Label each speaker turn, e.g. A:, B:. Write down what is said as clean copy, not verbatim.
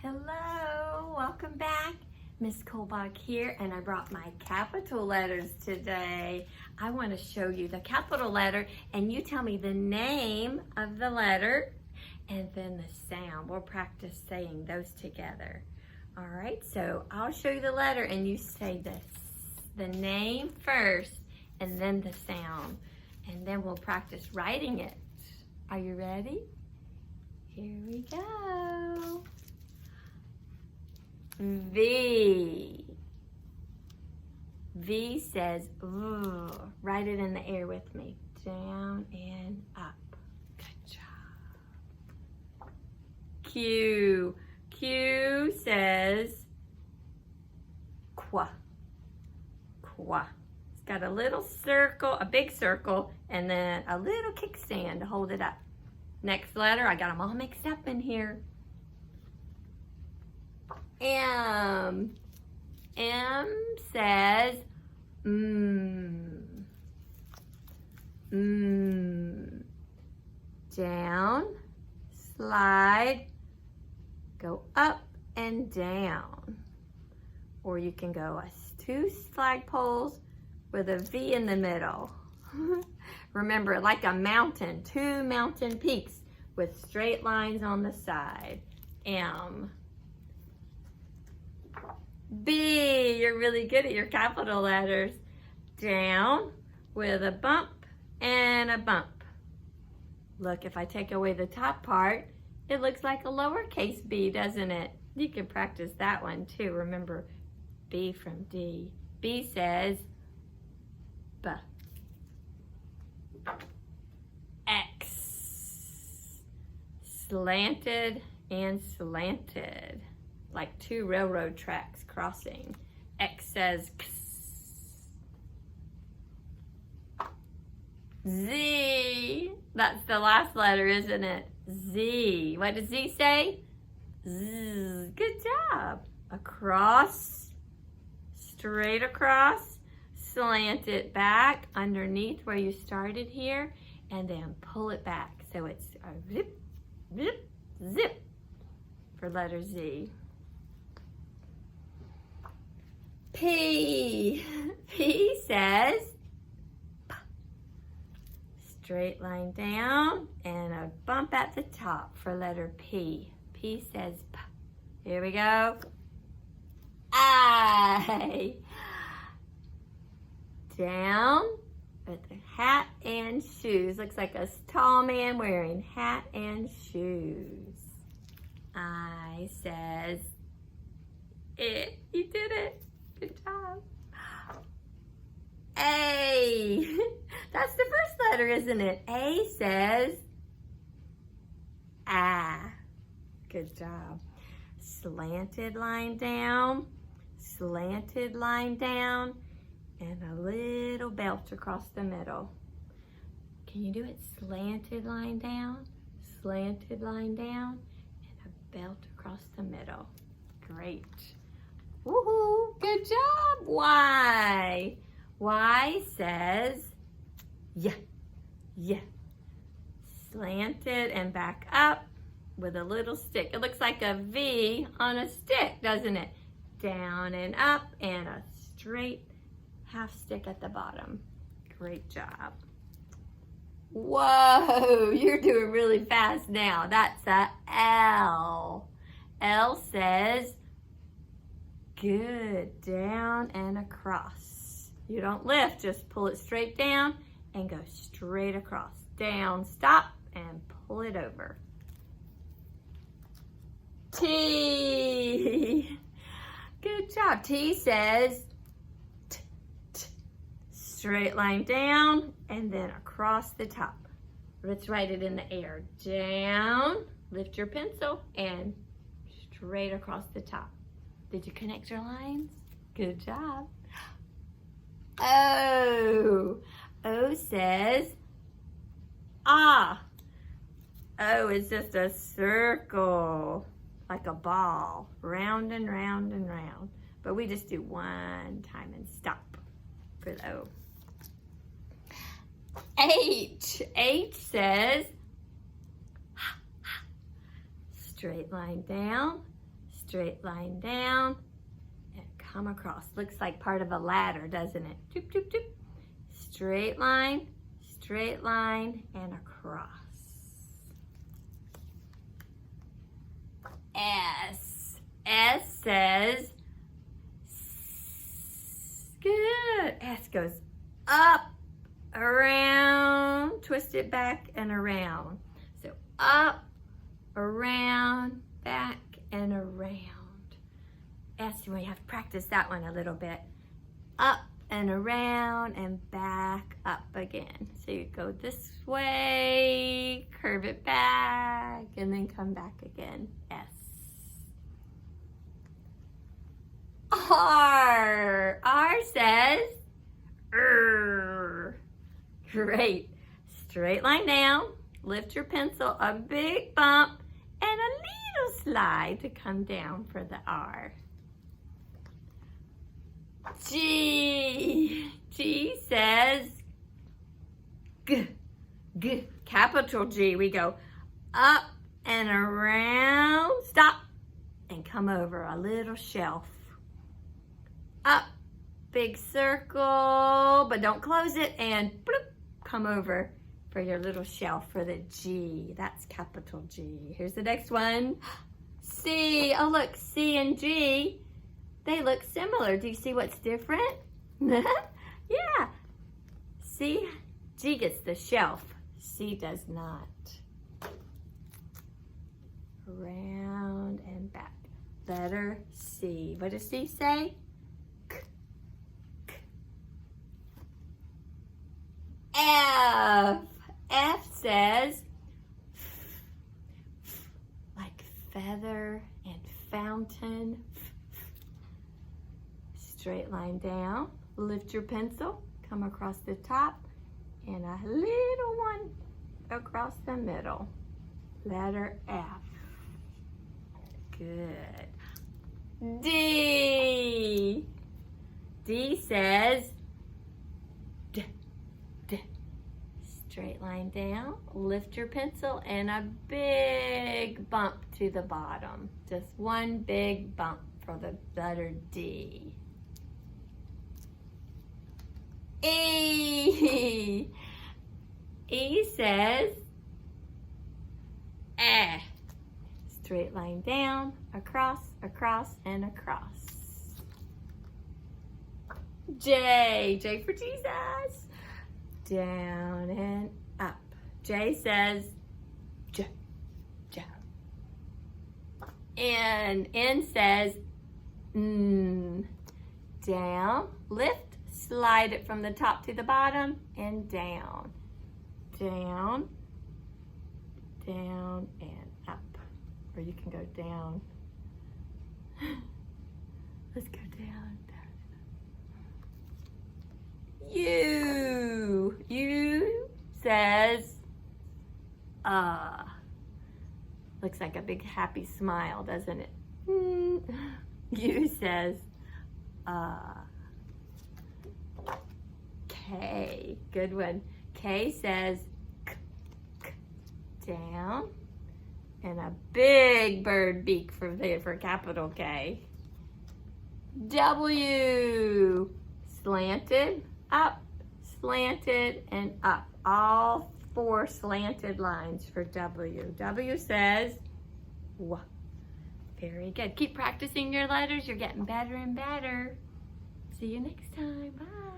A: Hello, welcome back. Miss Kolbach here, and I brought my capital letters today. I want to show you the capital letter, and you tell me the name of the letter and then the sound. We'll practice saying those together. All right, so I'll show you the letter, and you say the name first, and then the sound, and then we'll practice writing it. Are you ready? Here we go. V. V says, write it in the air with me. Down and up. Good job. Q. Q says, qua. Qua. It's got a little circle, a big circle, and then a little kickstand to hold it up. Next letter, I got them all mixed up in here. M. M says, Down, slide, go up and down. Or you can go two flagpoles with a V in the middle. Remember, like a mountain, two mountain peaks with straight lines on the side. M. B, you're really good at your capital letters. Down with a bump and a bump. Look, if I take away the top part, it looks like a lowercase b, doesn't it? You can practice that one too. Remember, B from D. B says, B. X. Slanted and slanted. Like two railroad tracks crossing. X says X. Z. That's the last letter, isn't it? Z. What does Z say? Z. Good job. Across, straight across, slant it back underneath where you started here, and then pull it back. So it's a zip, zip, zip for letter Z. P. P says P. Straight line down and a bump at the top for letter P. P says P. Here we go. I. Down with a hat and shoes. Looks like a tall man wearing hat and shoes. I says it. You did it. Good job. A. That's the first letter, isn't it? A says ah. Good job. Slanted line down, slanted line down, and a little belt across the middle. Can you do it? Slanted line down, and a belt across the middle. Great. Woohoo! Good job, Y. Y says, yeah. Slanted and back up with a little stick. It looks like a V on a stick, doesn't it? Down and up and a straight half stick at the bottom. Great job. Whoa, you're doing really fast now. That's a L. L says, good, down and across. You don't lift, just pull it straight down and go straight across. Down, stop, and pull it over. T. Good job. T says t. Straight line down and then across the top. Let's write it in the air. Down, lift your pencil, and straight across the top. Did you connect your lines? Good job. O. O says ah. O is just a circle, like a ball, round and round and round. But we just do one time and stop for the O. H. H says straight line down, straight line down, and come across. Looks like part of a ladder, doesn't it? Doop, doop, doop. Straight line, and across. S. S says, good. S goes up, around, twist it back and around. So up, around, back and around. S, we have to practice that one a little bit. Up and around and back up again. So you go this way, curve it back, and then come back again. S. R. R says, great. Straight line down, lift your pencil, a big bump, and a little slide to come down for the R. G. G says, capital G. We go up and around, stop, and come over a little shelf. Up, big circle, but don't close it, and bloop, come over for your little shelf for the G. That's capital G. Here's the next one. C. Oh, look, C and G, they look similar. Do you see what's different? Yeah. C, G gets the shelf. C does not. Around and back. Letter C. What does C say? F. F says, like feather and fountain. Straight line down, lift your pencil, come across the top, and a little one across the middle. Letter F. Good. D. D says, straight line down, lift your pencil, and a big bump to the bottom. Just one big bump for the letter D. E. E says, straight line down, across, and across. J. J for Jesus. Down and up. J says, J. And N says, Down, lift, slide it from the top to the bottom, and down. Down, and up. Or you can go down. Let's go down. U. U says, looks like a big happy smile, doesn't it? U says, K. Good one. K says, down, and a big bird beak for capital K. W. Slanted, up, slanted, and up. All 4 slanted lines for W. W says, W. Very good. Keep practicing your letters. You're getting better and better. See you next time. Bye.